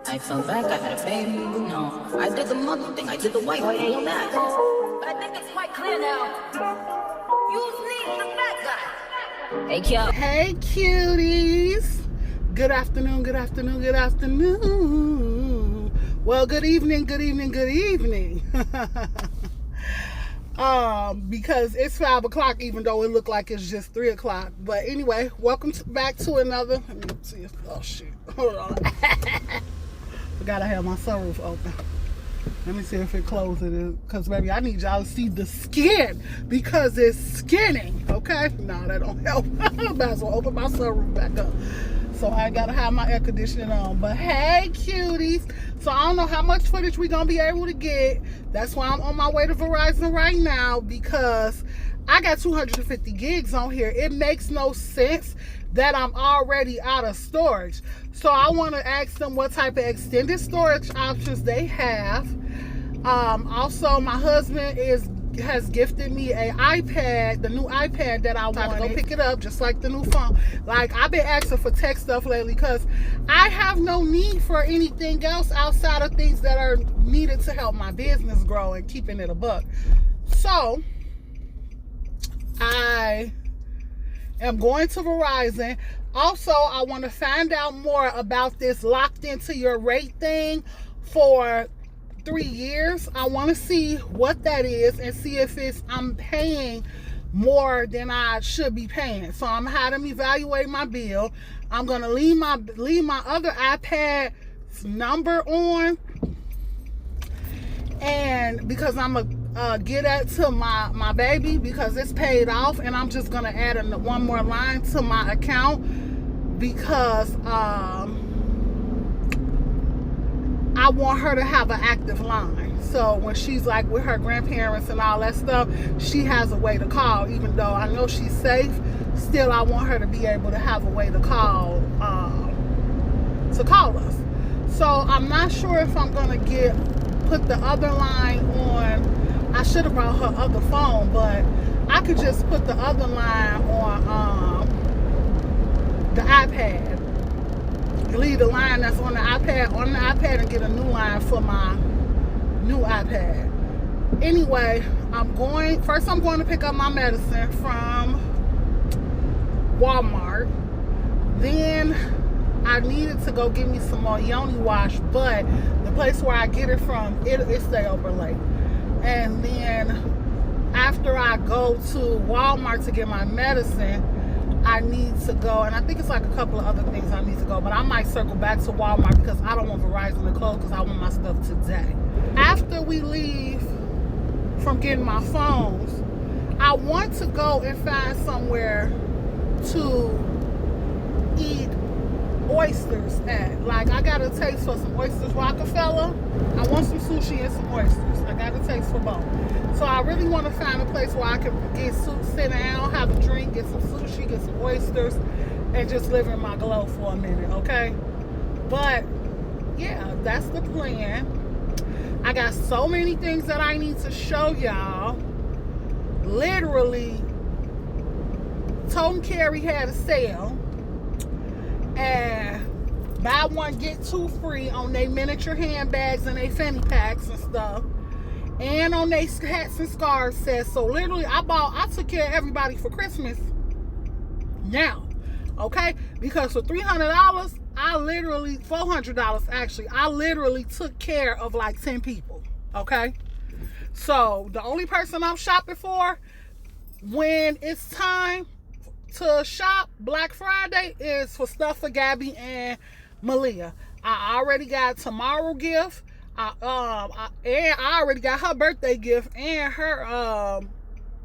I fell back, I had a baby, no. I did the mother thing, I did the white thing on that. But I think it's quite clear now. You need the bad guy. Hey, Kel. Hey, cuties. Good afternoon, good afternoon, good afternoon. Well, good evening, good evening, good evening. Because it's 5 o'clock, even though it looked like it's just 3 o'clock. But anyway, welcome back to another. Let me see. Oh, shit. Hold on. Forgot I had my sunroof open. Let me see if it closes. Because, baby, I need y'all to see the skin. Because it's skinning. Okay? No, that don't help. I might as well open my sunroof back up. So I gotta have my air conditioning on. But hey, cuties. So I don't know how much footage we're gonna be able to get. That's why I'm on my way to Verizon right now, because I got 250 gigs on here. It makes no sense that I'm already out of storage. So I want to ask them what type of extended storage options they have. Also, my husband has gifted me a iPad, the new iPad that I want to go pick it up, just like the new phone. Like, I've been asking for tech stuff lately because I have no need for anything else outside of things that are needed to help my business grow and keeping it a buck. So I am going to Verizon. Also, I want to find out more about this locked into your rate thing for 3 years. I want to see what that is and see if I'm paying more than I should be paying. So I'm having them evaluate my bill. I'm gonna leave my other iPad's number on, and because I'm gonna get that to my baby, because it's paid off, and I'm just gonna add one more line to my account because I want her to have an active line. So when she's like with her grandparents and all that stuff, she has a way to call. Even though I know she's safe, still I want her to be able to have a way to call us. So I'm not sure if I'm gonna put the other line on. I should have brought her other phone, but I could just put the other line on the iPad. Leave the line that's on the iPad and get a new line for my new iPad. Anyway, I'm going to pick up my medicine from Walmart. Then I needed to go get me some more yoni wash, but the place where I get it from, it stay open late. And then after I go to Walmart to get my medicine, I need to go, and I think it's like a couple of other things I need to go, but I might circle back to Walmart because I don't want Verizon to close because I want my stuff today. After we leave from getting my phones, I want to go and find somewhere to eat oysters at. Like, I got a taste for some oysters Rockefeller. I want some sushi and some oysters. I got a taste for both. So I really want to find a place where I can sit down, have a drink, get some sushi, get some oysters, and just live in my glow for a minute, okay? But yeah, that's the plan. I got so many things that I need to show y'all. Literally, Totem Carry had a sale, and buy one get two free on their miniature handbags and their fanny packs and stuff, and on their hats and scarves set. So literally, I took care of everybody for Christmas now, okay? Because for $300, $400 actually, I literally took care of like 10 people, okay? So the only person I'm shopping for when it's time to shop Black Friday is for stuff for Gabby and Malia. I already got tomorrow gift. And I already got her birthday gift and her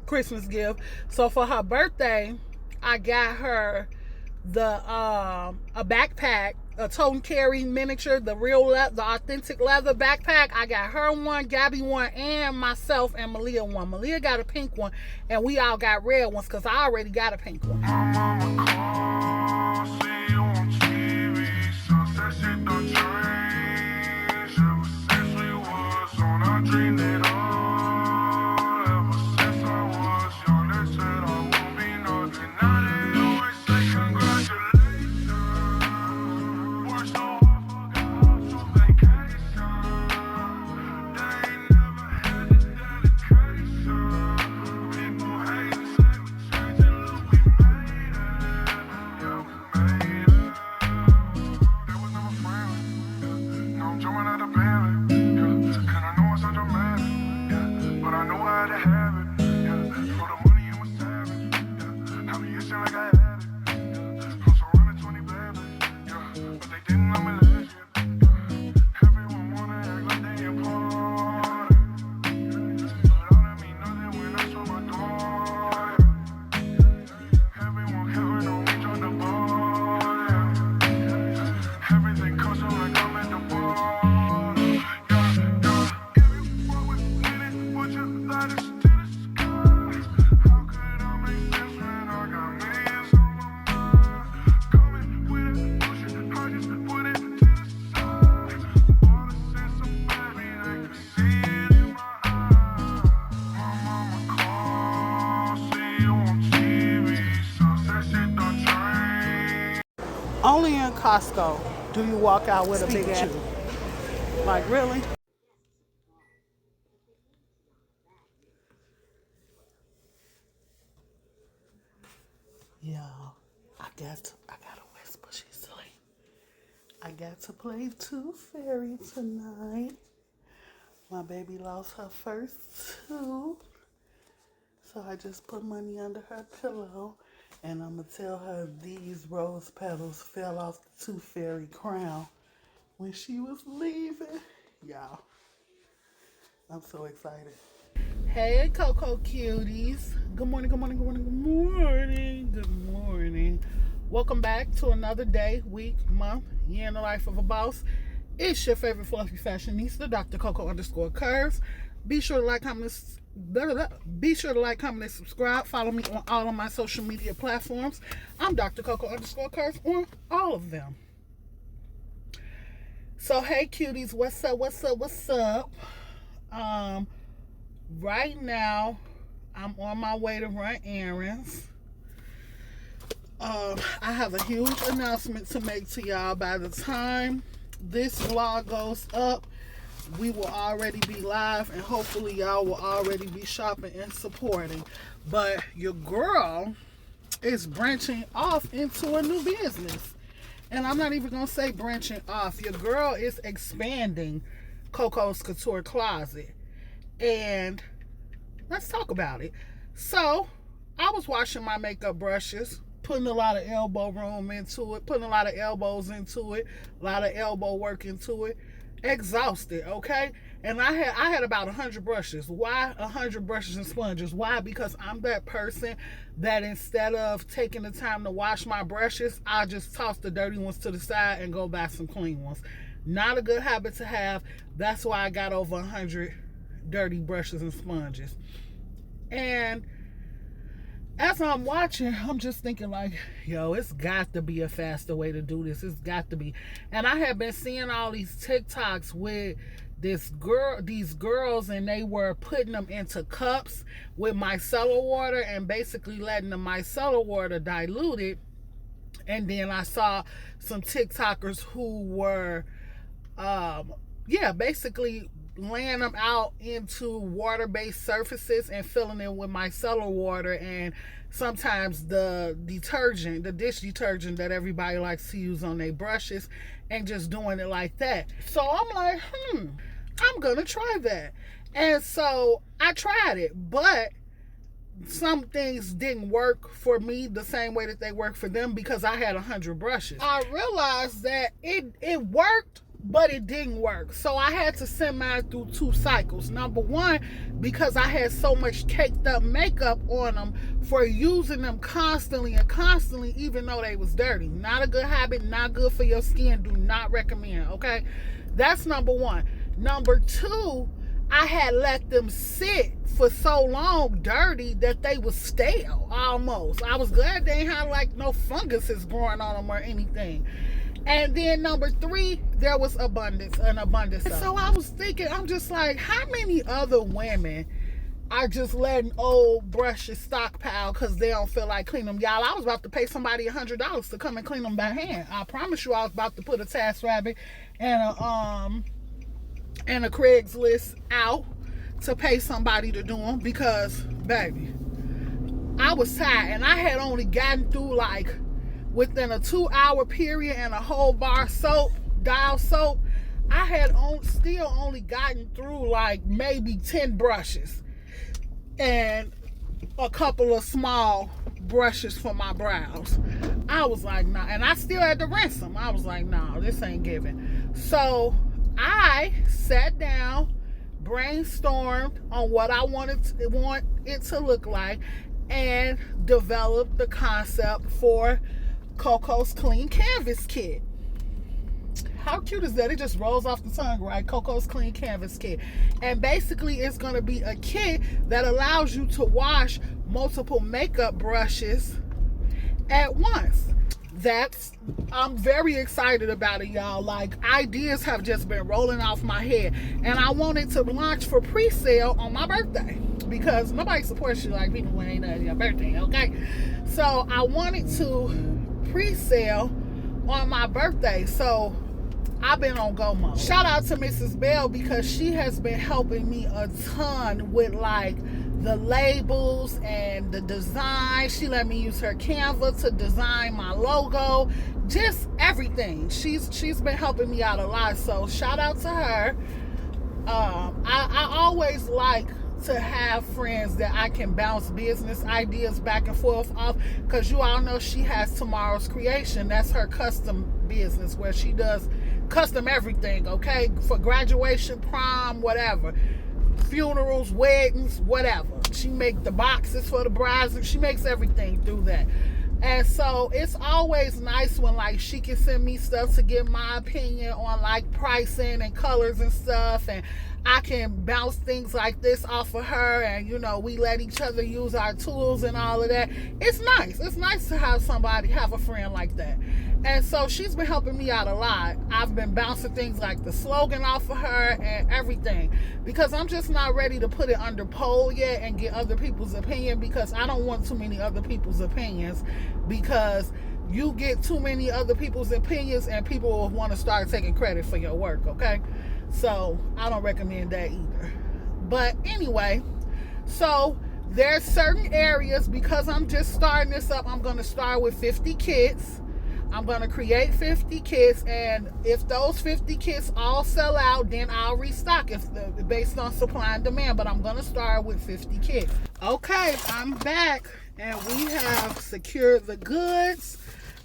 Christmas gift. So for her birthday, I got her a backpack, a Totem Carry miniature, the authentic leather backpack. I got her one, Gabby one, and myself and Malia one. Malia got a pink one, and we all got red ones because I already got a pink one. Only in Costco do you walk out with a big ass. Like, really? Yo, I gotta whisper, she's like, I got to play Tooth Fairy tonight. My baby lost her first tooth. So I just put money under her pillow. And I'm going to tell her these rose petals fell off the Tooth Fairy crown when she was leaving. Y'all, I'm so excited. Hey, Coco Cuties. Good morning, good morning, good morning, good morning, good morning. Welcome back to another day, week, month, year in the life of a boss. It's your favorite fluffy fashionista, Dr. KoKos_Curves. Be sure to like, comment, and subscribe. Follow me on all of my social media platforms. I'm Dr. KoKos_Curves on all of them. So, hey, cuties, what's up, what's up, what's up? Right now, I'm on my way to run errands. I have a huge announcement to make to y'all. By the time this vlog goes up, we will already be live, and hopefully y'all will already be shopping and supporting. But your girl is branching off into a new business. And I'm not even going to say branching off. Your girl is expanding KoKos Couture Closet. And let's talk about it. So, I was washing my makeup brushes, putting a lot of elbow room into it, putting a lot of elbows into it, a lot of elbow work into it. Exhausted, okay? And I had about 100 brushes. Why 100 brushes and sponges? Why? Because I'm that person that instead of taking the time to wash my brushes, I just toss the dirty ones to the side and go buy some clean ones. Not a good habit to have. That's why I got over 100 dirty brushes and sponges. And as I'm watching, I'm just thinking like, yo, it's got to be a faster way to do this. It's got to be. And I have been seeing all these TikToks with these girls, and they were putting them into cups with micellar water and basically letting the micellar water dilute it. And then I saw some TikTokers who were, basically laying them out into water-based surfaces and filling it with micellar water and sometimes the dish detergent that everybody likes to use on their brushes, and just doing it like that. So I'm like, I'm gonna try that. And so I tried it, but some things didn't work for me the same way that they work for them because I had 100 brushes. I realized that it worked, but it didn't work. So I had to send mine through 2 cycles. Number one, because I had so much caked up makeup on them for using them constantly, even though they was dirty. Not a good habit, not good for your skin. Do not recommend, okay? That's number one. Number two, I had let them sit for so long dirty that they was stale almost. I was glad they ain't had like no funguses growing on them or anything. And then number three, there was an abundance of. So I was thinking, I'm just like, how many other women are just letting old brushes stockpile because they don't feel like cleaning them? Y'all, I was about to pay somebody $100 to come and clean them by hand. I promise you, I was about to put a TaskRabbit and a Craigslist out to pay somebody to do them because, baby, I was tired, and I had only gotten through like within a 2-hour period and a whole bar soap, dial soap, I had still only gotten through like maybe 10 brushes and a couple of small brushes for my brows. I was like, nah. And I still had to rinse them. I was like, nah, this ain't giving. So I sat down, brainstormed on what I want it to look like, and developed the concept for KoKos Klean Kanvas Kit. How cute is that? It just rolls off the tongue, right? KoKos Klean Kanvas Kit. And basically it's going to be a kit that allows you to wash multiple makeup brushes at once. I'm very excited about it, y'all. Like, ideas have just been rolling off my head, and I wanted to launch for pre-sale on my birthday because nobody supports you like people when ain't your birthday, okay? So I wanted to pre-sale on my birthday, so I've been on go mode. Shout out to Mrs. Bell because she has been helping me a ton with like the labels and the design. She let me use her Canva to design my logo, just everything. She's been helping me out a lot, so shout out to her. I always like to have friends that I can bounce business ideas back and forth off, because you all know she has Tomorrow's Creation. That's her custom business where she does custom everything, okay? For graduation, prom, whatever. Funerals, weddings, whatever. She makes the boxes for the brides, and she makes everything through that. And so it's always nice when like she can send me stuff to get my opinion on like pricing and colors and stuff, and I can bounce things like this off of her, and you know, we let each other use our tools and all of that. It's nice. It's nice to have a friend like that. And so she's been helping me out a lot. I've been bouncing things like the slogan off of her and everything, because I'm just not ready to put it under poll yet and get other people's opinion, because I don't want too many other people's opinions, because you get too many other people's opinions and people will want to start taking credit for your work, okay? So I don't recommend that either. But anyway, so there's certain areas, because I'm just starting this up, I'm going to start with 50 kits. I'm going to create 50 kits, and if those 50 kits all sell out, then I'll restock based on supply and demand, but I'm going to start with 50 kits. Okay, I'm back, and we have secured the goods.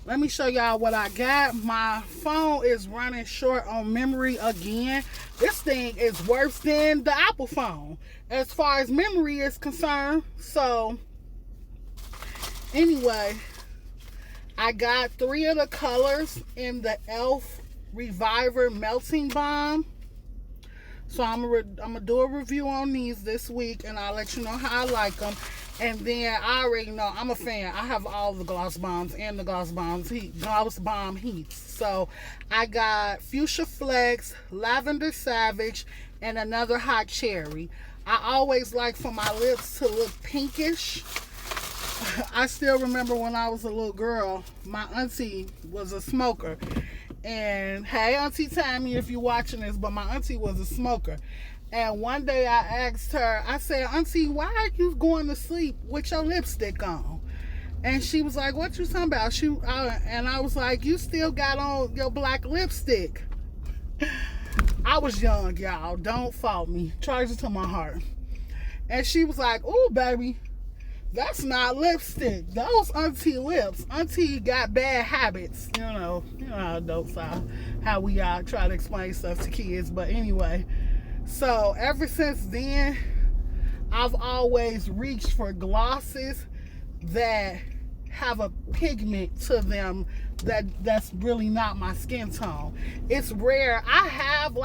Let me show y'all what I got. My phone is running short on memory again. This thing is worse than the Apple phone as far as memory is concerned. So, anyway, I got 3 of the colors in the e.l.f. Reviver Melting Balm. So I'm gonna do a review on these this week, and I'll let you know how I like them. And then I already know I'm a fan. I have all the gloss bombs and the gloss bomb heats. So I got Fuchsia Flex, Lavender Savage, and another Hot Cherry. I always like for my lips to look pinkish. I still remember when I was a little girl, my auntie was a smoker. And hey, Auntie Tammy, if you're watching this, but my auntie was a smoker. And one day I asked her, I said, Auntie, why are you going to sleep with your lipstick on? And she was like, what you talking about? And I was like, you still got on your black lipstick. I was young, y'all. Don't fault me. Charge it to my heart. And she was like, oh, baby, that's not lipstick. Those auntie lips. Auntie got bad habits. You know how adults are, how we try to explain stuff to kids. But anyway, so ever since then, I've always reached for glosses that have a pigment to them that's really not my skin tone. It's rare. I have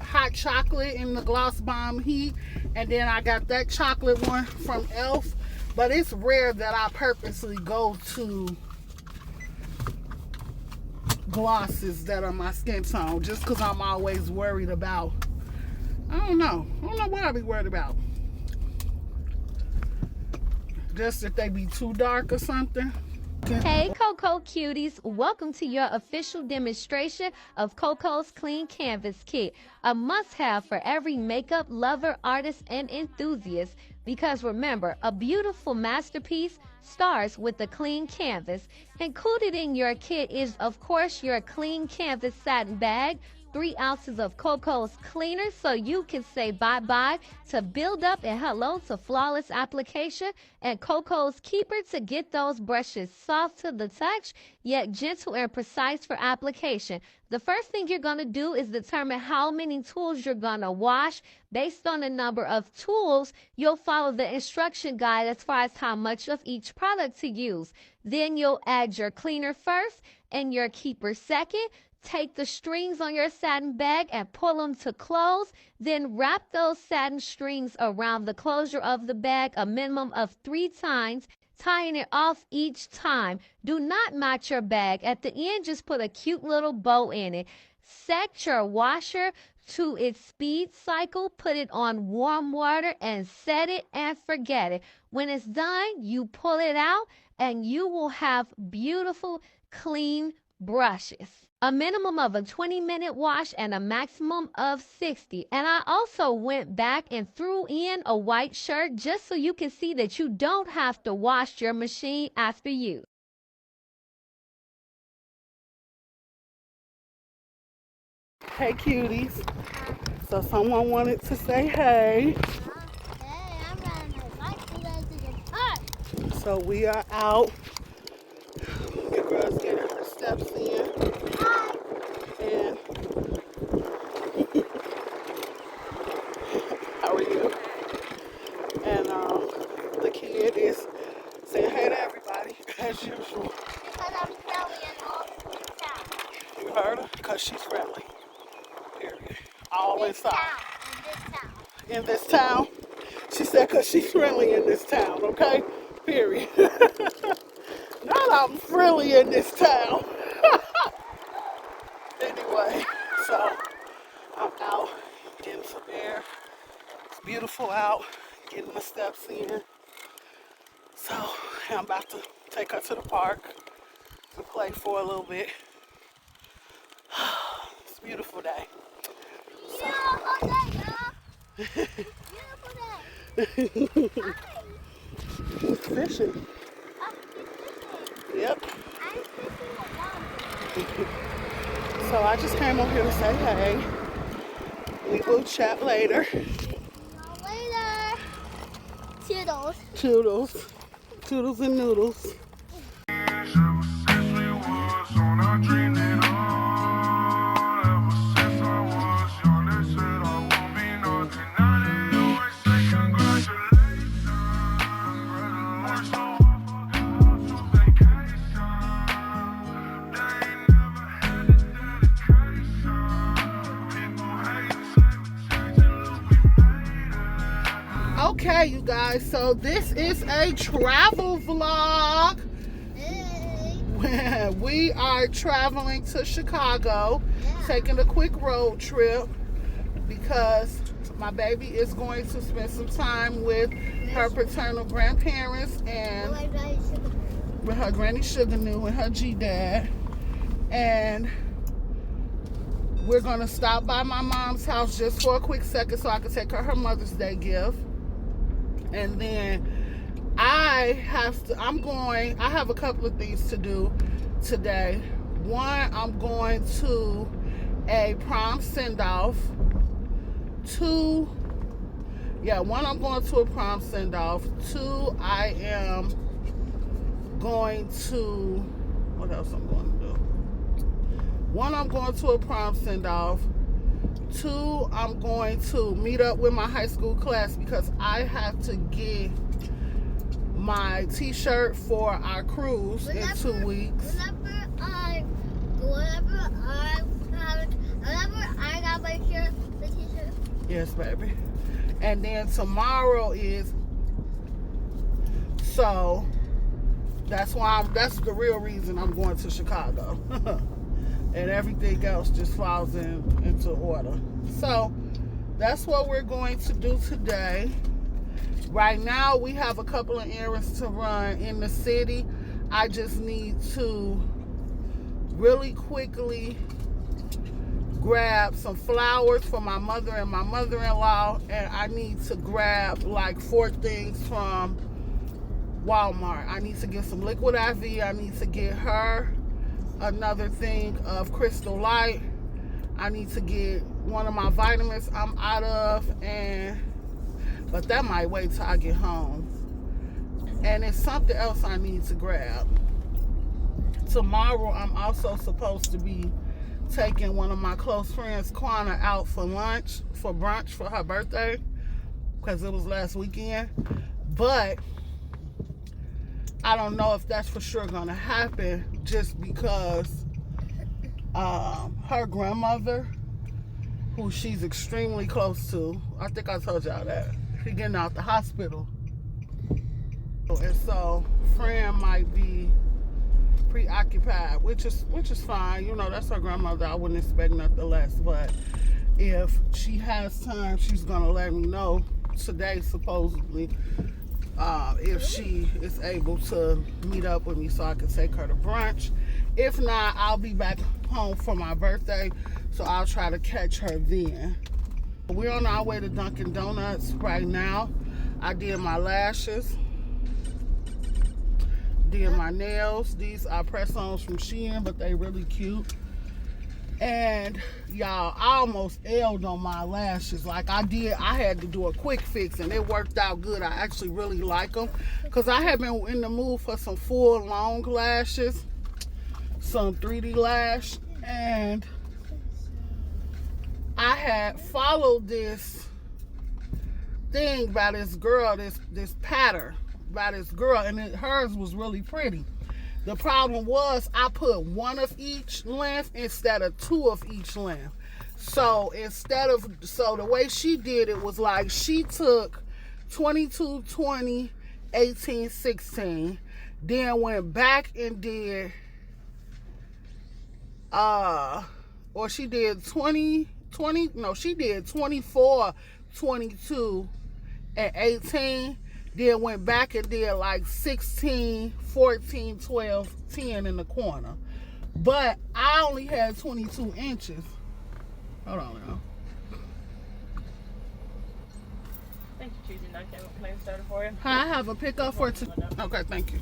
hot chocolate in the gloss bomb heat, and then I got that chocolate one from e.l.f. But it's rare that I purposely go to glosses that are my skin tone, just because I'm always worried about, I don't know what I'd be worried about. Just that they be too dark or something. Hey Coco Cuties, welcome to your official demonstration of KoKos Klean Kanvas Kit, a must-have for every makeup lover, artist, and enthusiast. Because remember, a beautiful masterpiece starts with a clean canvas. Included in your kit is, of course, your clean canvas satin bag 3 ounces of KoKos cleaner so you can say bye-bye to build up and hello to flawless application, and KoKos Keeper to get those brushes soft to the touch, yet gentle and precise for application. The first thing you're going to do is determine how many tools you're going to wash. Based on the number of tools, you'll follow the instruction guide as far as how much of each product to use. Then you'll add your cleaner first and your keeper second. Take the strings on your satin bag and pull them to close. Then wrap those satin strings around the closure of the bag a minimum of 3 times, tying it off each time. Do not knot your bag. At the end, just put a cute little bow in it. Set your washer to its speed cycle, put it on warm water, and set it and forget it. When it's done, you pull it out and you will have beautiful, clean brushes. A minimum of a 20-minute wash and a maximum of 60. And I also went back and threw in a white shirt just so you can see that you don't have to wash your machine after use. Hey cuties. So someone wanted to say hey. Hey, I'm gonna invite you guys to the park. So we are out. The girls getting her steps in. Hi. And how are you? And the kid is saying hey to everybody as usual. Because I'm friendly and all this town. You heard her? Because she's friendly. Period. Always This so. town. In this town. She said because she's friendly in this town, okay? Period. Not I'm friendly in this town. Anyway, so I'm out getting some air. It's beautiful out, getting my steps in. So I'm about to take her to the park to play for a little bit. It's a beautiful day. Beautiful day, y'all. Beautiful day. Hi. Fishing. I'm fishing. Yep. I'm fishing with Mom. So I just came over here to say hey. We will chat later. See you later. Toodles. Toodles. Toodles and noodles. Okay, you guys, so this is a travel vlog. Hey. We are traveling to Chicago, Yeah. taking a quick road trip because my baby is going to spend some time with her paternal grandparents and with her Granny Sugarnoo and her G-Dad. And we're going to stop by my mom's house just for a quick second so I can take her Mother's Day gift. And then I have a couple of things to do today. One, I'm going to a prom send-off. One, I'm going to a prom send-off. 2, I am going to, what else I'm going to do? 1, I'm going to a prom send-off. 2, I'm going to meet up with my high school class because I have to get my t-shirt for our cruise in 2 weeks. Whenever I got my shirt, the t-shirt. Yes, baby. And then tomorrow is, so that's the real reason I'm going to Chicago. And everything else just falls into order. So that's what we're going to do today. Right now we have a couple of errands to run in the city. I just need to really quickly grab some flowers for my mother and my mother-in-law, and I need to grab like 4 things from Walmart. I need to get some liquid IV. I need to get her another thing of Crystal Light. I need to get one of my vitamins I'm out of, but that might wait till I get home. And it's something else I need to grab. Tomorrow, I'm also supposed to be taking one of my close friends, Quana, out for brunch for her birthday, because it was last weekend. But I don't know if that's for sure going to happen, just because her grandmother, who she's extremely close to, I think I told y'all that, she's getting out the hospital. And so friend might be preoccupied, which is fine. You know, that's her grandmother. I wouldn't expect nothing less. But if she has time, she's gonna let me know today, supposedly, if she is able to meet up with me so I can take her to brunch. If not, I'll be back home for my birthday, so I'll try to catch her then. We're on our way to Dunkin' Donuts right now. I did my lashes, did my nails. These are press-ons from Shein, but they really cute. And y'all, I almost L'd on my lashes. Like I had to do a quick fix, and it worked out good. I actually really like them, because I have been in the mood for some full long lashes, some 3D lash. And I had followed this thing by this girl, this pattern by this girl, and hers was really pretty. The problem was I put one of each length instead of two of each length. So the way she did it was like she took 22, 20, 18, 16, then went back and did she did 24, 22, and 18. Then went back and did like 16, 14, 12, 10 in the corner. But I only had 22 inches. Hold on now. Thank you, choosing 9 Plain starter for you. I have a pickup for okay, thank you.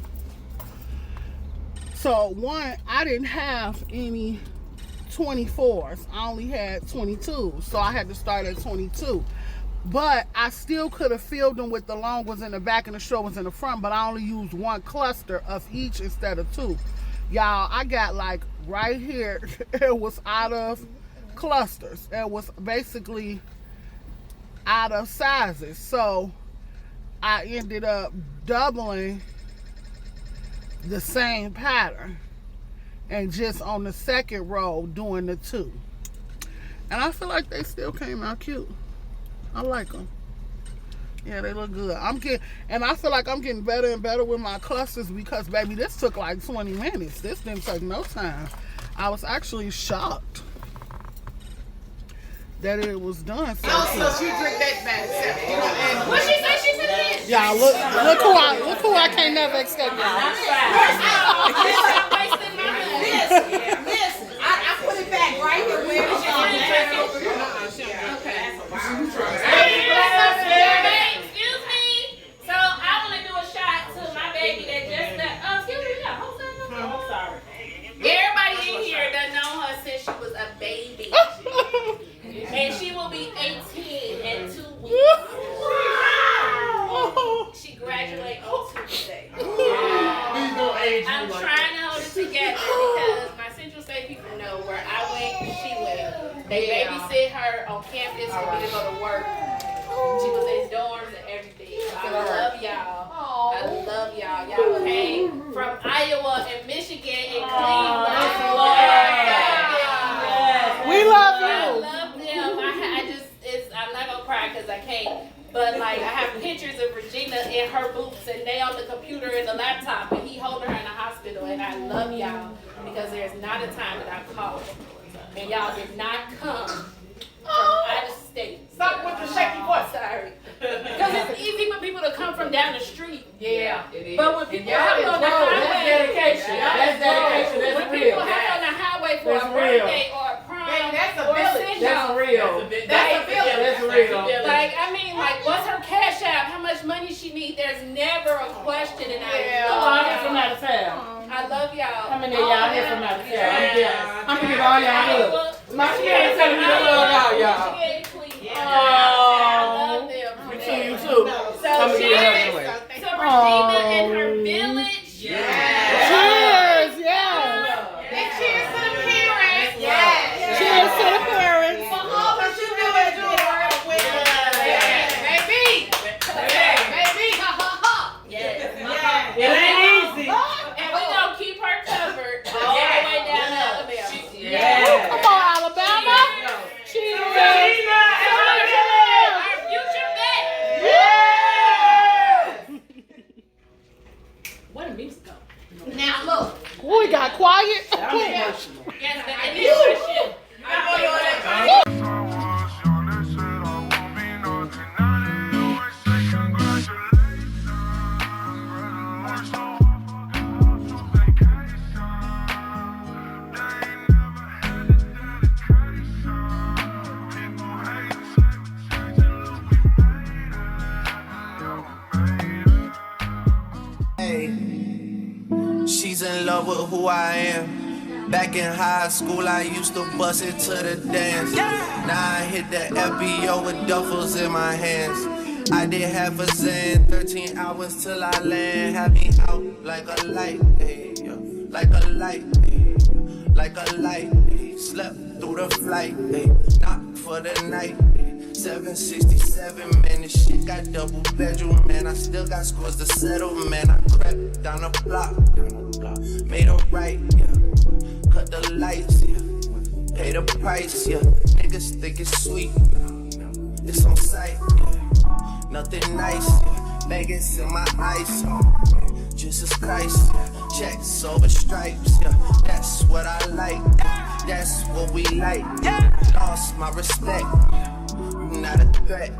So one, I didn't have any 24s. I only had 22s. So I had to start at 22. But I still could have filled them with the long ones in the back and the short ones in the front, but I only used one cluster of each instead of two. Y'all, I got like right here, it was out of clusters. It was basically out of sizes. So I ended up doubling the same pattern and just on the second row doing the two. And I feel like they still came out cute. I like them. Yeah, they look good. And I feel like I'm getting better and better with my clusters, because, baby, this took like 20 minutes. This didn't take no time. I was actually shocked that it was done. So she drink that bad. What she said? She said this. y'all, look who I can't never escape. Listen, I put it back right here. Where is your Excuse me. So I want to do a shot to my baby that just excuse me, yeah, I'm sorry. Everybody in here done known her since she was a baby. And she will be 18 in 2 weeks. She graduates on Tuesday. I'm trying to hold it together because my Central State people know where I went, she went. They babysit her on campus for me to go to work. She was in dorms and everything. I love y'all. I love y'all. Y'all came from Iowa and Michigan and Cleveland. We love you. I love them. I'm not gonna cry because I can't. But like I have pictures of Regina in her boots and they on the computer and the laptop and he holding her in the hospital, and I love y'all because there's not a time that I called and y'all did not come from out of state. Stop with the shaky voice. Sorry. Because it's easy for people to come from down the street. Yeah, it is. But when people hop on the highway, that's dedication. That's dedication. That's when real. people hop on the highway for That's a real. birthday or a prom Baby, that's a or village. send That's off, real. That's a village. That's real. like, I mean, like, what's her cash out? How much money she need? There's never a question, and I love y'all. From out of town. I love y'all. How many of y'all here from out of town? I'm gonna give all y'all hugs. My kids telling me to love out, y'all. I love them. You too, you too. So cheers to Regina and her village. Cheers, yeah. And cheers to the parents. Cheers to the parents. For all that you do and do with. Baby. Ha ha ha. Yes. It ain't easy. And we gonna keep her covered all the way down to Alabama. Yeah. Come on, Alabama. Cheers. Our future vet. Where the music go? Now look. We got quiet. I'm emotional. Yes, and this is shit. She's in love with who I am. Back in high school, I used to bust it to the dance. Now I hit the FBO with duffels in my hands. I did half a Zen, 13 hours till I land. Had me out like a light, hey, yo. Like a light, hey, like a light. Hey. Slept through the flight, hey. Not for the night. 767, man, this shit got double bedroom, man. I still got scores to settle, man. I crept down the block, made a right, yeah. Cut the lights, yeah. Pay the price, yeah. Niggas think it's sweet, it's on sight, yeah. Nothing nice, yeah. Vegas in my eyes, Jesus Christ, yeah. Checks over stripes, yeah. That's what I like, that's what we like. Lost my respect, not a threat.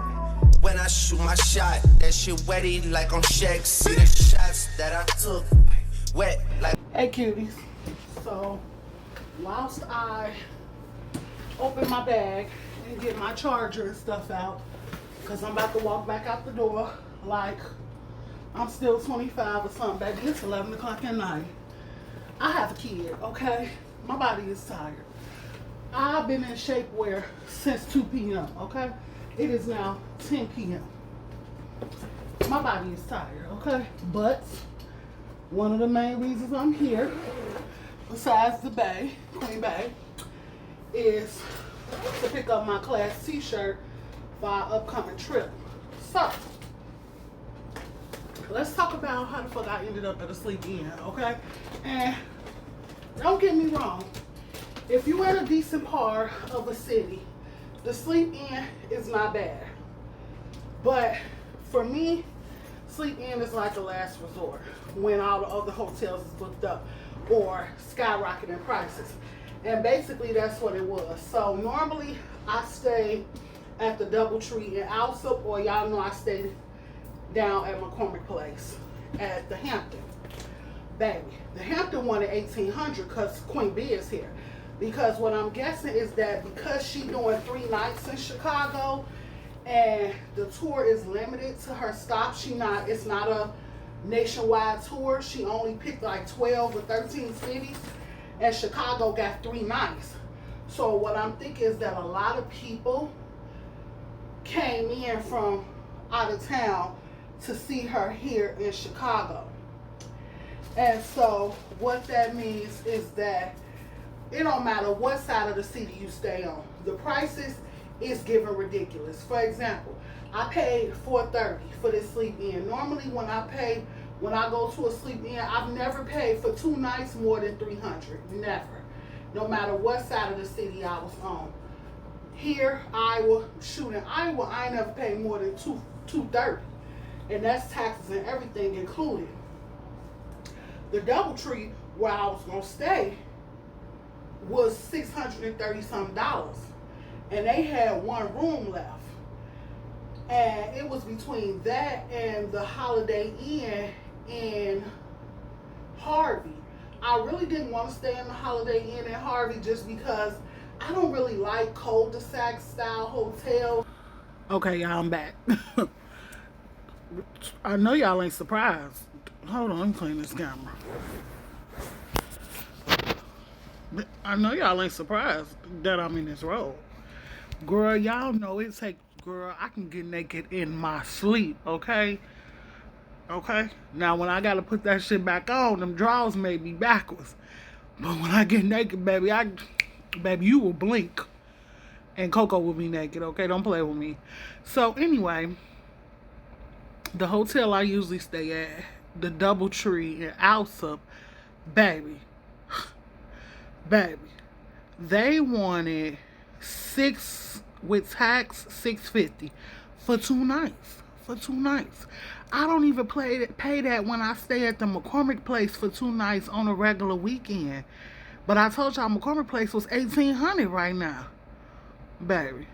When I shoot my shot, that shit wetty like on Shaq. See the shots that I took, wet like. Hey cuties, so whilst I open my bag and get my charger and stuff out, because I'm about to walk back out the door like I'm still 25 or something, baby. It's 11 o'clock at night. I have a kid, okay? My body is tired. I've been in shapewear since 2 p.m., okay? It is now 10 p.m. My body is tired, okay? But one of the main reasons I'm here, besides the Bay, Queen Bay, is to pick up my class t-shirt for our upcoming trip. So, let's talk about how the fuck I ended up at a Sleep Inn, okay? And don't get me wrong. If you're in a decent part of a city, the Sleep Inn is not bad. But for me, Sleep Inn is like the last resort when all the other hotels is booked up or skyrocketing prices. And basically that's what it was. So normally I stay at the DoubleTree in Alsop, or y'all know I stay down at McCormick Place at the Hampton. Baby, the Hampton one at 1800 because Queen B is here. Because what I'm guessing is that because she's doing 3 nights in Chicago and the tour is limited to her stop, it's not a nationwide tour. She only picked like 12 or 13 cities, and Chicago got 3 nights. So what I'm thinking is that a lot of people came in from out of town to see her here in Chicago. And so what that means is that it don't matter what side of the city you stay on. The prices is given ridiculous. For example, I paid $430 for this Sleep Inn. Normally when I go to a Sleep Inn, I've never paid for 2 nights more than $300. Never. No matter what side of the city I was on. Here, Iowa, I ain't never paid more than $230. And that's taxes and everything included. The DoubleTree where I was gonna stay was $630 something, and they had 1 room left, and it was between that and the Holiday Inn in Harvey. I really didn't want to stay in the Holiday Inn in Harvey just because I don't really like cul-de-sac style hotels. Okay, y'all, I'm back. I know y'all ain't surprised. Hold on, let me clean this camera. I know y'all ain't surprised that I'm in this role. Girl, y'all know it take, girl, I can get naked in my sleep, okay? Okay? Now, when I gotta put that shit back on, them drawers may be backwards. But when I get naked, baby, baby, you will blink. And Coco will be naked, okay? Don't play with me. So, anyway, the hotel I usually stay at, the Doubletree in Alsop, baby, baby, they wanted with tax $650 for 2 nights. For 2 nights. I don't even pay that when I stay at the McCormick Place for 2 nights on a regular weekend. But I told y'all McCormick Place was $1,800 right now. Baby.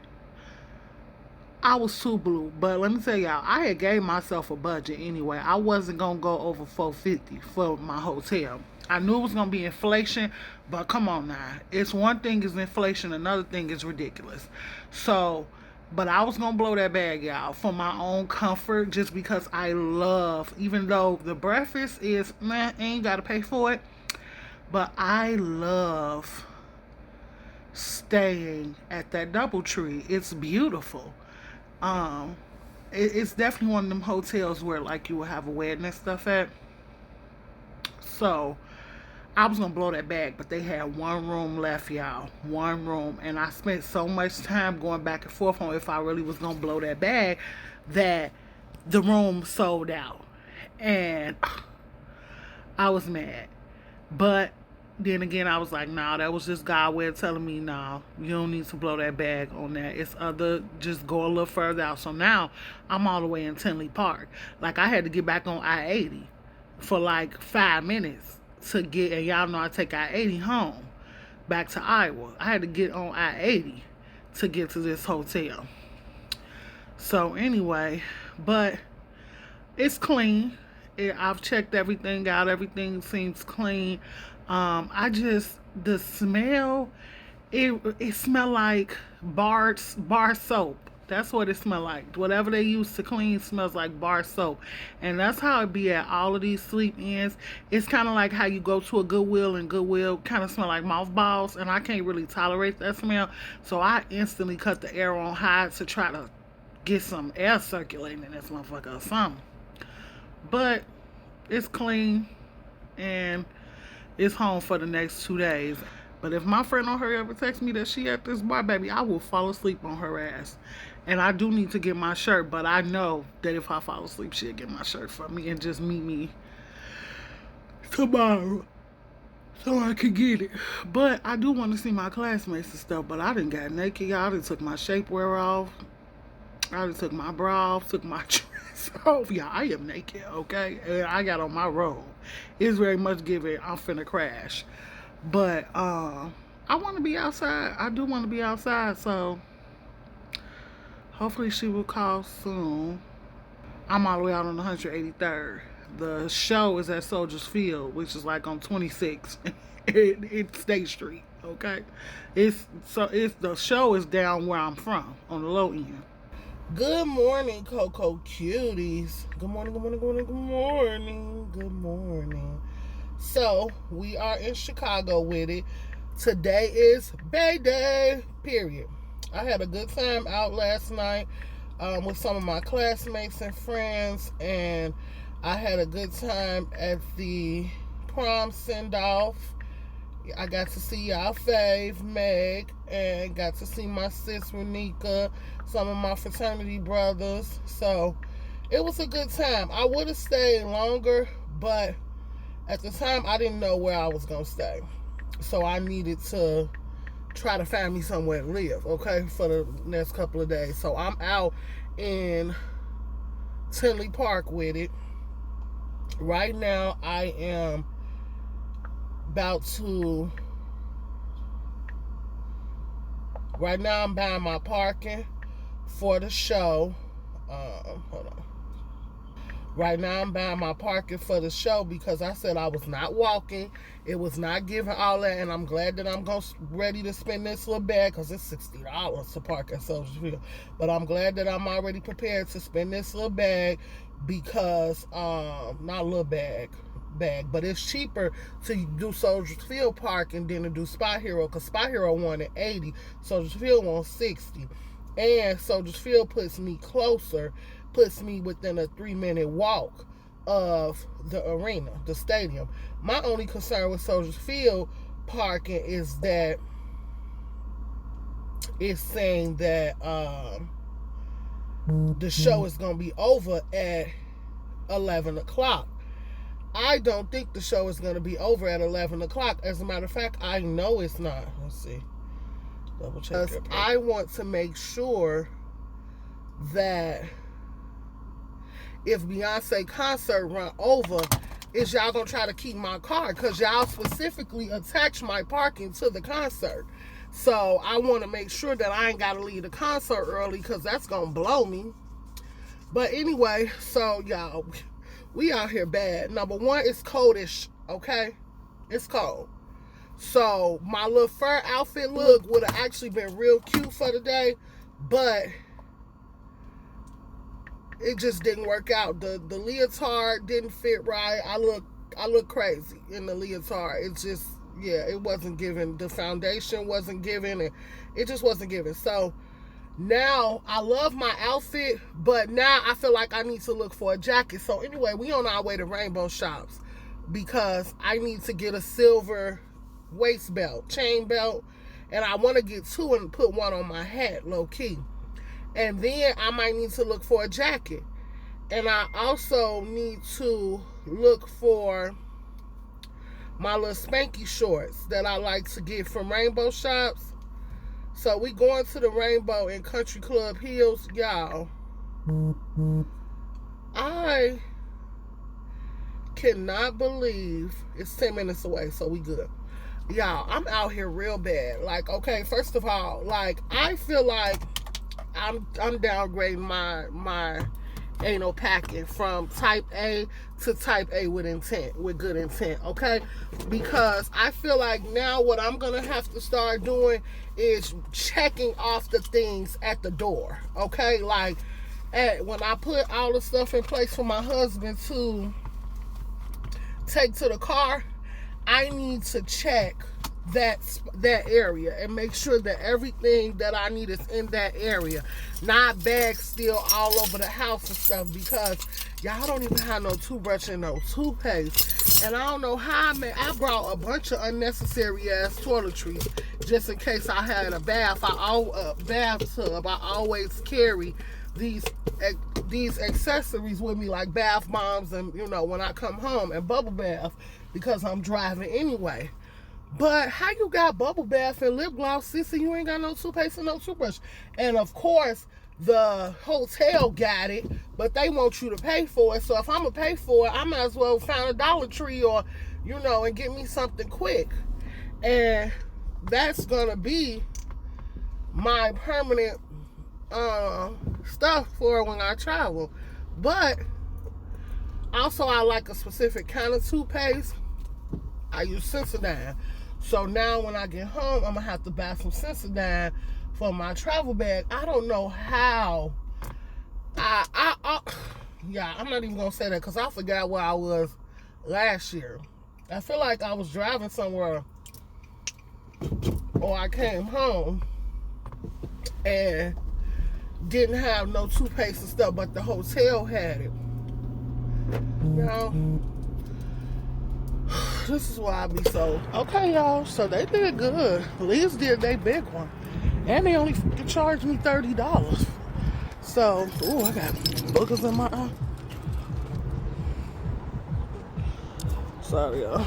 I was too blue. But let me tell y'all, I had gave myself a budget anyway. I wasn't going to go over $450 for my hotel. I knew it was going to be inflation, but come on now. It's one thing is inflation, another thing is ridiculous. So, but I was going to blow that bag, y'all, for my own comfort, just because I love, even though the breakfast is, man, ain't got to pay for it, but I love staying at that Doubletree. It's beautiful. It's definitely one of them hotels where, like, you will have a wedding and stuff at. So, I was going to blow that bag, but they had one room left, y'all. One room. And I spent so much time going back and forth on if I really was going to blow that bag that the room sold out. And I was mad. But then again, I was like, nah, that was just God way of telling me, nah, you don't need to blow that bag on that. It's just go a little further out. So now I'm all the way in Tinley Park. Like, I had to get back on I-80 for like 5 minutes to get, and y'all know I take I-80 home back to Iowa. I had to get on I-80 to get to this hotel. So anyway, but it's clean. I've checked everything out. Everything seems clean. The smell, it smell like bar soap. That's what it smell like. Whatever they use to clean smells like bar soap. And that's how it be at all of these sleep-ins. It's kind of like how you go to a Goodwill, and Goodwill kind of smell like mothballs. And I can't really tolerate that smell. So I instantly cut the air on high to try to get some air circulating in this motherfucker or something. But it's clean. And it's home for the next 2 days. But if my friend don't hurry up and text me that she at this bar, baby, I will fall asleep on her ass. And I do need to get my shirt, but I know that if I fall asleep, she'll get my shirt for me and just meet me tomorrow so I can get it. But I do want to see my classmates and stuff, but I done got naked, y'all. I done took my shapewear off. I done took my bra off, took my dress off. Yeah, I am naked, okay? And I got on my robe. It's very much giving I'm finna crash. But I want to be outside. I do want to be outside, so hopefully she will call soon. I'm all the way out on 183rd. The show is at Soldiers Field, which is like on 26th in State Street, okay? The show is down where I'm from, on the low end. Good morning, Coco Cuties. Good morning, good morning, good morning, good morning, good morning. So, we are in Chicago with it. Today is Bay Day, period. I had a good time out last night with some of my classmates and friends, and I had a good time at the prom send-off. I got to see y'all fave, Meg, and got to see my sis, Renika, some of my fraternity brothers. So, it was a good time. I would have stayed longer, but at the time, I didn't know where I was going to stay. So, I needed to try to find me somewhere to live, okay, for the next couple of days. So, I'm out in Tinley Park with it. Right now, I am I'm buying my parking for the show. Hold on. Right now, I'm buying my parking for the show because I said I was not walking. It was not giving all that, and I'm glad that I'm ready to spend this little bag because it's $60 to park at Soldiers Field. But I'm glad that I'm already prepared to spend this little bag because, not a little bag, bag. But it's cheaper to do Soldier's Field parking than to do Spy Hero, because Spy Hero wanted 80, Soldier's Field wants 60. And Soldier's Field puts me closer, puts me within a 3-minute walk of the arena, the stadium. My only concern with Soldier's Field parking is that it's saying that the show is going to be over at 11 o'clock. I don't think the show is going to be over at 11 o'clock. As a matter of fact, I know it's not. Let's see. Double check. I want to make sure that if Beyonce concert run over, is y'all going to try to keep my car, because y'all specifically attach my parking to the concert. So I want to make sure that I ain't got to leave the concert early, because that's going to blow me. But anyway, so y'all, we out here bad. Number one, it's coldish, okay? It's cold. So my little fur outfit look would have actually been real cute for the day, but it just didn't work out. The leotard didn't fit right. I look crazy in the leotard. It's just, yeah, it wasn't given. The foundation wasn't given, and it just wasn't given. So now I love my outfit, but now I feel like I need to look for a jacket. So anyway, we on our way to Rainbow Shops, because I need to get a silver waist belt, chain belt, and I want to get two and put one on my hat, low key. And then I might need to look for a jacket. And I also need to look for my little spanky shorts that I like to get from Rainbow Shops. So we going to the Rainbow in Country Club Hills. Y'all, I cannot believe it's 10 minutes away, so we good. Y'all, I'm out here real bad. Like, okay, first of all, like, I feel like I'm downgrading my anal packing from type A to type A with intent, with good intent, okay? Because I feel like now what I'm gonna have to start doing is checking off the things at the door, okay? Like, when I put all the stuff in place for my husband to take to the car, I need to check that area and make sure that everything that I need is in that area, not bags still all over the house and stuff, because y'all don't even have no toothbrush and no toothpaste. And I don't know how I brought a bunch of unnecessary ass toiletries just in case I had a bathtub. I always carry these accessories with me, like bath bombs and, you know, when I come home, and bubble bath, because I'm driving anyway. But how you got bubble bath and lip gloss, sis, and you ain't got no toothpaste and no toothbrush? And of course, the hotel got it, but they want you to pay for it. So if I'm gonna pay for it, I might as well find a Dollar Tree, or, you know, and get me something quick. And that's gonna be my permanent stuff for when I travel. But also, I like a specific kind of toothpaste. I use Sensodyne. So now when I get home, I'm gonna have to buy some Sensodyne for my travel bag. I don't know how. Yeah, I'm not even gonna say that, because I forgot where I was last year. I feel like I was driving somewhere, or I came home and didn't have no toothpaste and stuff, but the hotel had it. You know, this is why I be so. Okay, y'all, so they did good. Liz did their big one, and they only charged me $30. So, ooh, I got boogers in my eye. Sorry, y'all.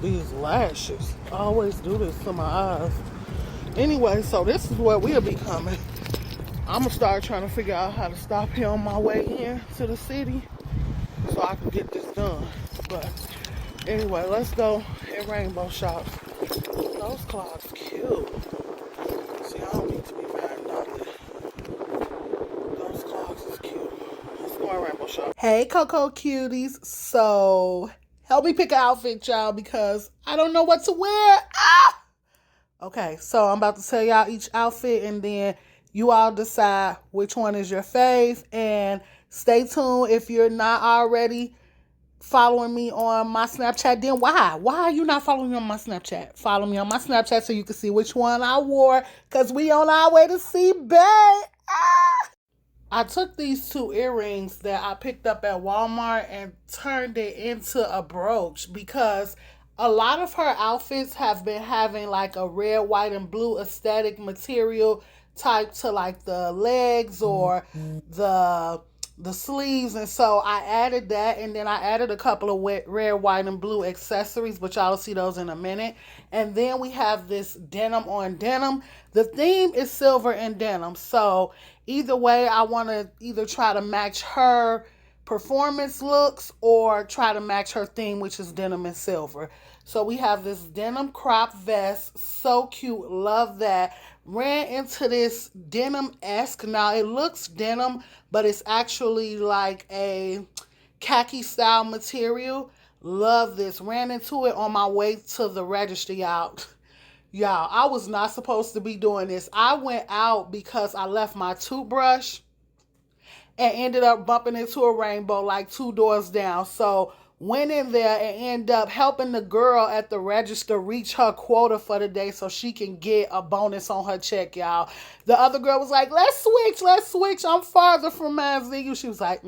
These lashes, I always do this to my eyes. Anyway, so this is where we'll be coming. I'm gonna start trying to figure out how to stop here on my way in to the city so I can get this done. But anyway, let's go at Rainbow Shops. Those clogs cute. See, I don't need to be buying nothing. Those clogs is cute. Let's go at Rainbow Shops. Hey, Coco Cuties. So help me pick an outfit, y'all, because I don't know what to wear. Okay, so I'm about to tell y'all each outfit, and then You all decide which one is your fave. And stay tuned if you're not already following me on my Snapchat. Then why? Why are you not following me on my Snapchat? Follow me on my Snapchat so you can see which one I wore. Because we on our way to see Bay. I took these 2 earrings that I picked up at Walmart and turned it into a brooch because a lot of her outfits have been having like a red, white, and blue aesthetic material type to like the legs or the sleeves. And so I added that, and then I added a couple of red, white, and blue accessories, but y'all will see those in a minute. And then we have this denim on denim. The theme is silver and denim. So either way, I want to either try to match her performance looks or try to match her theme, which is denim and silver. So we have this denim crop vest. So cute. Love that. Ran into this denim-esque. Now, it looks denim, but it's actually like a khaki style material. Love this. Ran into it on my way to the register, y'all. Y'all, I was not supposed to be doing this. I went out because I left my toothbrush and ended up bumping into a rainbow like 2 doors down. So went in there and ended up helping the girl at the register reach her quota for the day so she can get a bonus on her check, y'all. The other girl was like, let's switch. I'm farther from mine than you. She was like,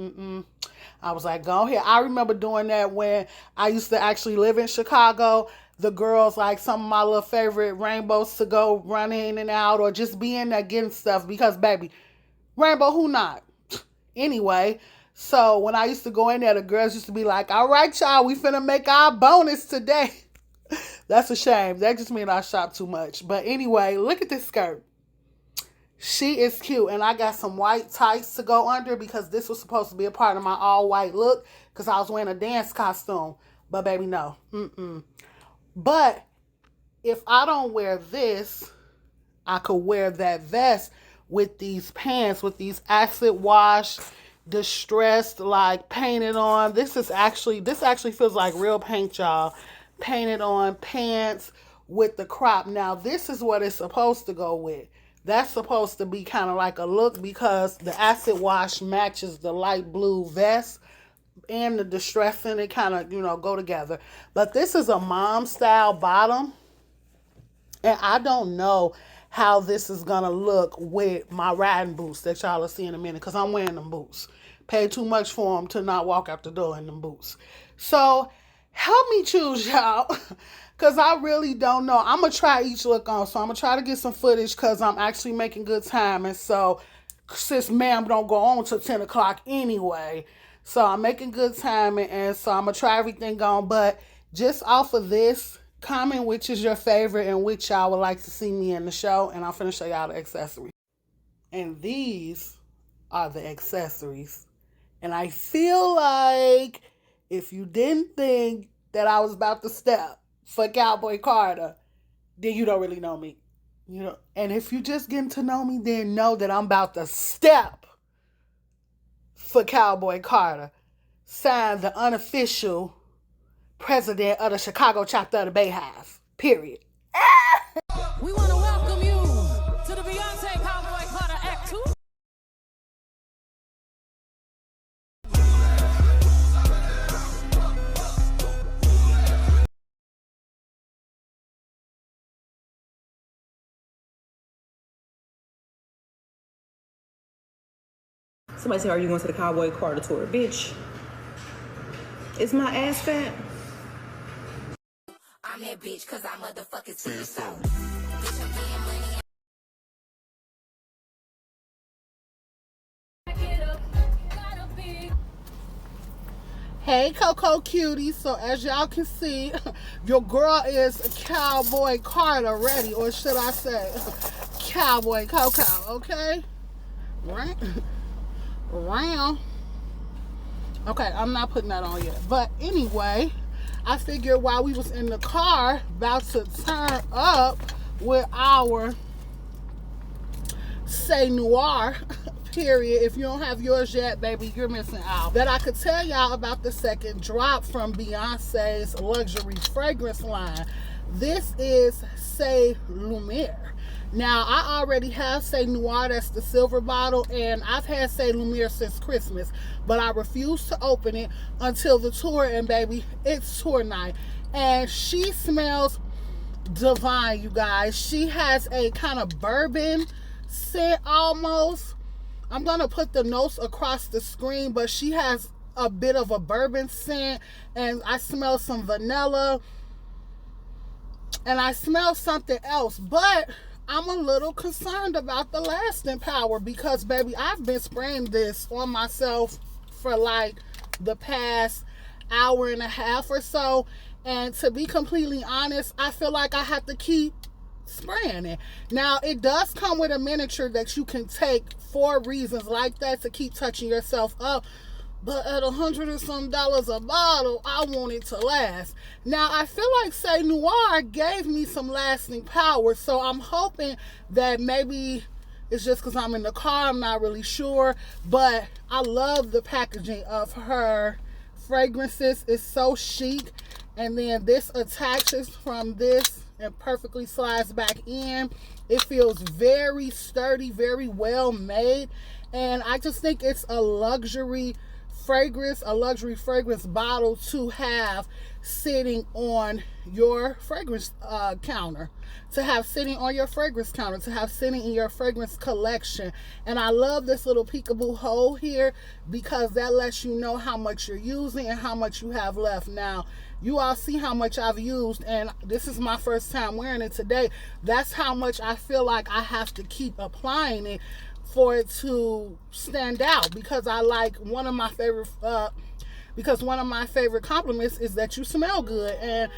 I was like, go ahead. I remember doing that when I used to actually live in Chicago. The girls, like some of my little favorite rainbows to go run in and out or just be in there getting stuff because, baby, rainbow, who not? Anyway, so when I used to go in there, the girls used to be like, all right, y'all, we finna make our bonus today. That's a shame. That just means I shop too much. But anyway, look at this skirt. She is cute. And I got some white tights to go under because this was supposed to be a part of my all-white look because I was wearing a dance costume. But, baby, no. But if I don't wear this, I could wear that vest with these pants, with these acid wash, distressed, like painted on. This actually feels like real paint, y'all. Painted on pants with the crop. Now, this is what it's supposed to go with. That's supposed to be kind of like a look because the acid wash matches the light blue vest and the distress in it kind of, go together. But this is a mom style bottom. And I don't know how this is going to look with my riding boots that y'all will see in a minute because I'm wearing them boots. Paid too much for them to not walk out the door in them boots. So help me choose, y'all, because I really don't know. I'm going to try each look on. So I'm going to try to get some footage because I'm actually making good time. And so since ma'am don't go on till 10 o'clock anyway, so I'm making good time. And so I'm going to try everything on. But just off of this, comment which is your favorite and which y'all would like to see me in the show. And I'm finna show y'all the accessories. And these are the accessories. And I feel like if you didn't think that I was about to step for Cowboy Carter, then you don't really know me. And if you just getting to know me, then know that I'm about to step for Cowboy Carter. Signed the unofficial president of the Chicago chapter of the Bay Hive. Period. We want to welcome you to the Beyonce Cowboy Carter Act 2. Somebody say, are you going to the Cowboy Carter tour? Bitch, is my ass fat? I'm that bitch cause I motherfucking see you so. Bitch, I'm getting money. Hey, Coco Cuties. So as y'all can see, your girl is Cowboy Carter ready, or should I say Cowboy Coco, okay? Right? Round. Okay, I'm not putting that on yet. But anyway, I figured while we was in the car about to turn up with our Say Noir, period. If you don't have yours yet, baby, you're missing out. That I could tell y'all about the second drop from Beyonce's luxury fragrance line. This is Say Lumiere. Now, I already have Say Noir, that's the silver bottle, and I've had Say Lumiere since Christmas, but I refuse to open it until the tour, and baby, it's tour night. And she smells divine, you guys. She has a kind of bourbon scent almost. I'm going to put the notes across the screen, but she has a bit of a bourbon scent, and I smell some vanilla, and I smell something else, but I'm a little concerned about the lasting power because, baby, I've been spraying this on myself for like the past hour and a half or so, and to be completely honest, I feel like I have to keep spraying it. Now, it does come with a miniature that you can take for reasons like that, to keep touching yourself up. But at $100 and some a bottle, I want it to last. Now, I feel like Say Noir gave me some lasting power, so I'm hoping that maybe it's just because I'm in the car. I'm not really sure, but I love the packaging of her fragrances. It's so chic, and then this attaches from this and perfectly slides back in. It feels very sturdy, very well made, and I just think it's a luxury fragrance, a luxury fragrance bottle to have sitting on your fragrance counter, to have sitting on your fragrance counter, to have sitting in your fragrance collection. And I love this little peekaboo hole here because that lets you know how much you're using and how much you have left. Now, you all see how much I've used, and this is my first time wearing it today. That's how much I feel like I have to keep applying it for it to stand out, because I like one of my favorite compliments is that you smell good, and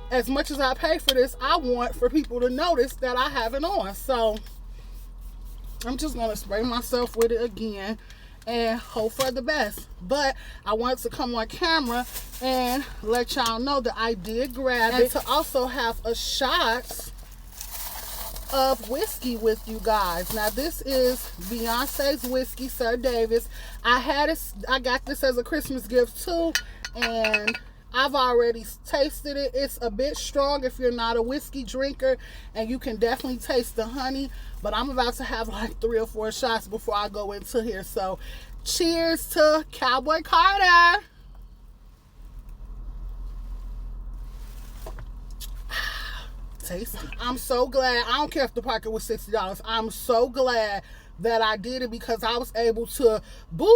as much as I pay for this, I want for people to notice that I have it on. So I'm just gonna spray myself with it again and hope for the best. But I wanted to come on camera and let y'all know that I did grab it, and to also have a shot of whiskey with you guys. Now, this is Beyonce's whiskey, Sir Davis. I got this as a Christmas gift too, and I've already tasted it. It's a bit strong if you're not a whiskey drinker, and you can definitely taste the honey, but I'm about to have like 3 or 4 shots before I go into here. So cheers to Cowboy Carter. Tasty. I'm so glad. I don't care if the packet was $60. I'm so glad that I did it, because I was able to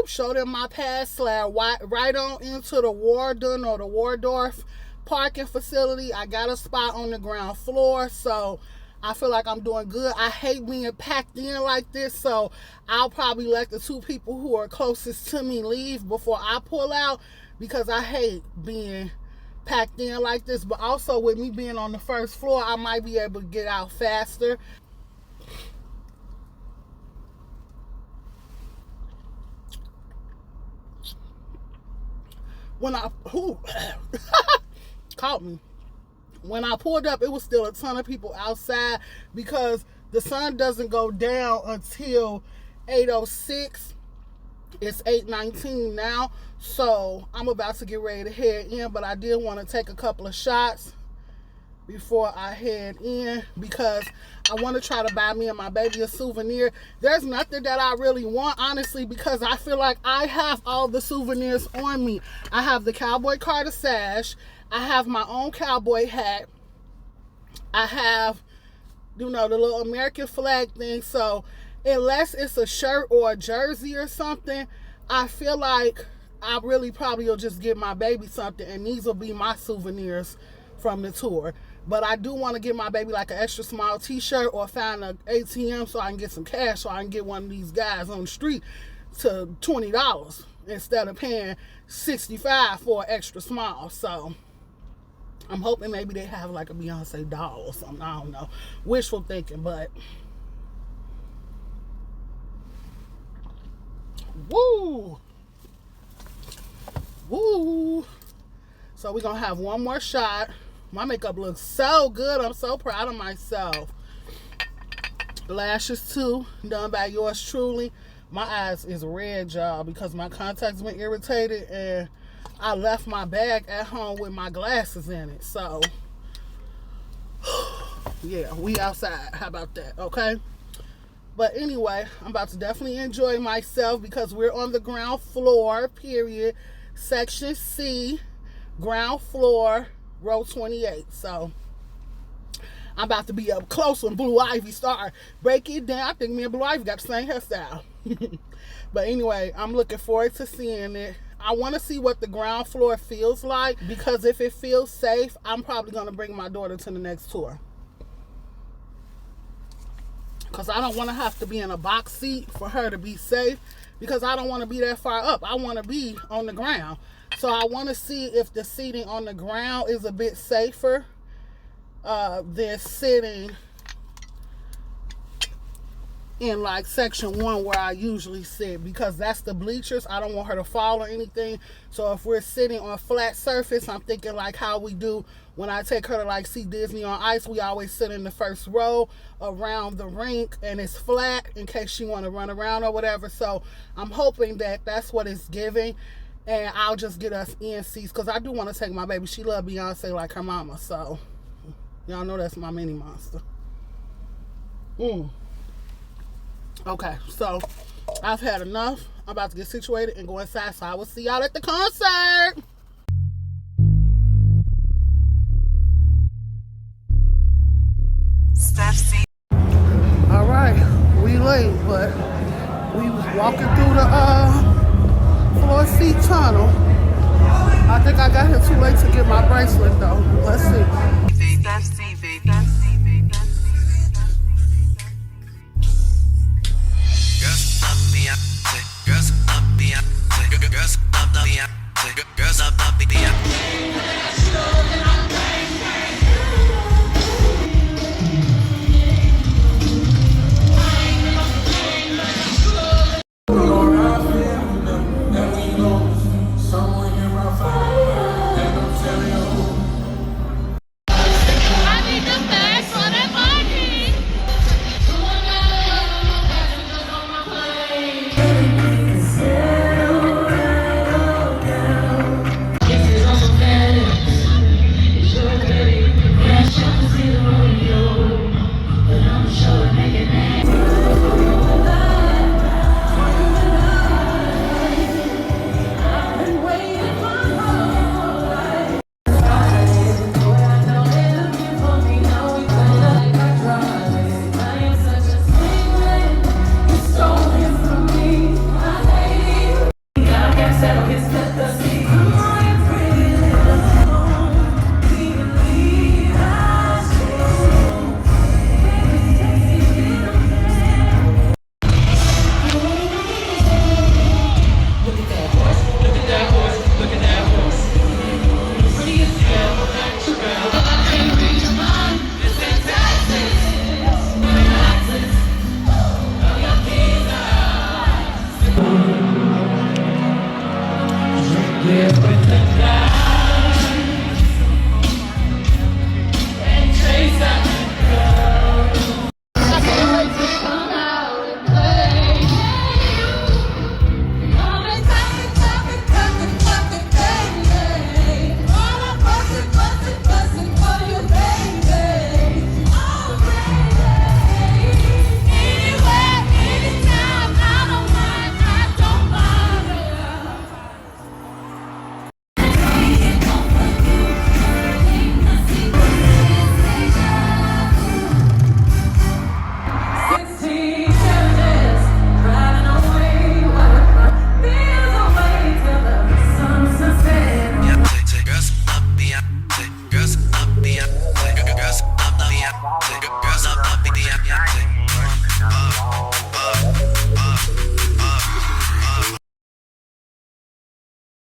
show them my pass slab right on into the Warden or the Waldorf parking facility. I got a spot on the ground floor, so I feel like I'm doing good. I hate being packed in like this, so I'll probably let the 2 people who are closest to me leave before I pull out, because I hate being packed in like this. But also, with me being on the first floor, I might be able to get out faster. When I caught me. When I pulled up, it was still a ton of people outside, because the sun doesn't go down until 8:06. It's 8:19 now, so I'm about to get ready to head in, but I did want to take a couple of shots before I head in, because I want to try to buy me and my baby a souvenir. There's nothing that I really want, honestly, because I feel like I have all the souvenirs on me. I have the Cowboy Carter sash. I have my own cowboy hat. I have, the little American flag thing. So unless it's a shirt or a jersey or something, I feel like I really probably will just give my baby something, and these will be my souvenirs from the tour. But I do want to give my baby like an extra small t-shirt, or find an ATM so I can get some cash, so I can get one of these guys on the street to $20 instead of paying $65 for an extra small. So I'm hoping maybe they have like a Beyonce doll or something. I don't know. Wishful thinking, but woo! Woo! So we're going to have one more shot. My makeup looks so good. I'm so proud of myself. Lashes too, done by yours truly. My eyes is red, y'all, because my contacts been irritated, and I left my bag at home with my glasses in it. So Yeah, we outside. How about that? Okay. But anyway, I'm about to definitely enjoy myself because we're on the ground floor, period. Section C, ground floor, row 28. So I'm about to be up close when Blue Ivy start. Break it down. I think me and Blue Ivy got the same hairstyle. But anyway, I'm looking forward to seeing it. I want to see what the ground floor feels like, because if it feels safe, I'm probably going to bring my daughter to the next tour. Because I don't want to have to be in a box seat for her to be safe, because I don't want to be that far up. I want to be on the ground. So I want to see if the seating on the ground is a bit safer than sitting in like section 1 where I usually sit, because that's the bleachers. I don't want her to fall or anything. So if we're sitting on flat surface, I'm thinking like how we do when I take her to like see Disney on Ice. We always sit in the first row around the rink and it's flat in case she want to run around or whatever. So I'm hoping that that's what it's giving, and I'll just get us in seats, because I do want to take my baby. She loves Beyonce like her mama, so y'all know that's my mini monster. Okay, so I've had enough. I'm about to get situated and go inside, so I will see y'all at the concert. All right, we late, but we walking through the floor seat tunnel. I think I got here too late to get my bracelet though. Let's see.